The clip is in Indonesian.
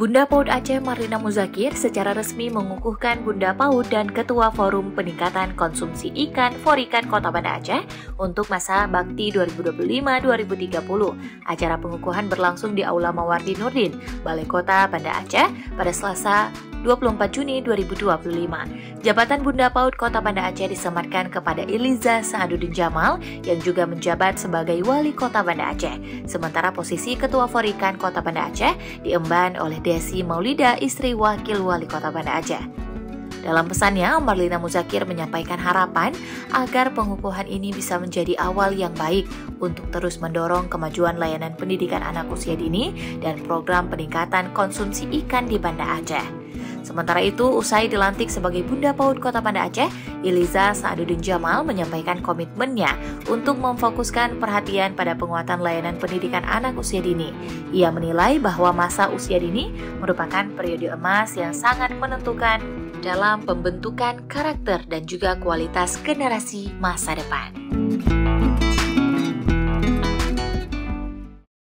Bunda PAUD Aceh Marlina Muzakir secara resmi mengukuhkan Bunda PAUD dan Ketua Forum Peningkatan Konsumsi Ikan Forikan Kota Banda Aceh untuk masa bakti 2025-2030. Acara pengukuhan berlangsung di Aula Mawardi Nurdin, Balai Kota Banda Aceh pada Selasa 24 Juni 2025. Jabatan Bunda PAUD Kota Banda Aceh disematkan kepada Iliza Sa'aduddin Jamal yang juga menjabat sebagai Wali Kota Banda Aceh. Sementara posisi Ketua Forikan Kota Banda Aceh diemban oleh Desi Maulida, istri Wakil Wali Kota Banda Aceh. Dalam pesannya, Marlina Muzakir menyampaikan harapan agar pengukuhan ini bisa menjadi awal yang baik untuk terus mendorong kemajuan layanan pendidikan anak usia dini dan program peningkatan konsumsi ikan di Banda Aceh. Sementara itu, usai dilantik sebagai Bunda PAUD Kota Banda Aceh, Iliza Sa'aduddin Jamal menyampaikan komitmennya untuk memfokuskan perhatian pada penguatan layanan pendidikan anak usia dini. Ia menilai bahwa masa usia dini merupakan periode emas yang sangat menentukan dalam pembentukan karakter dan juga kualitas generasi masa depan.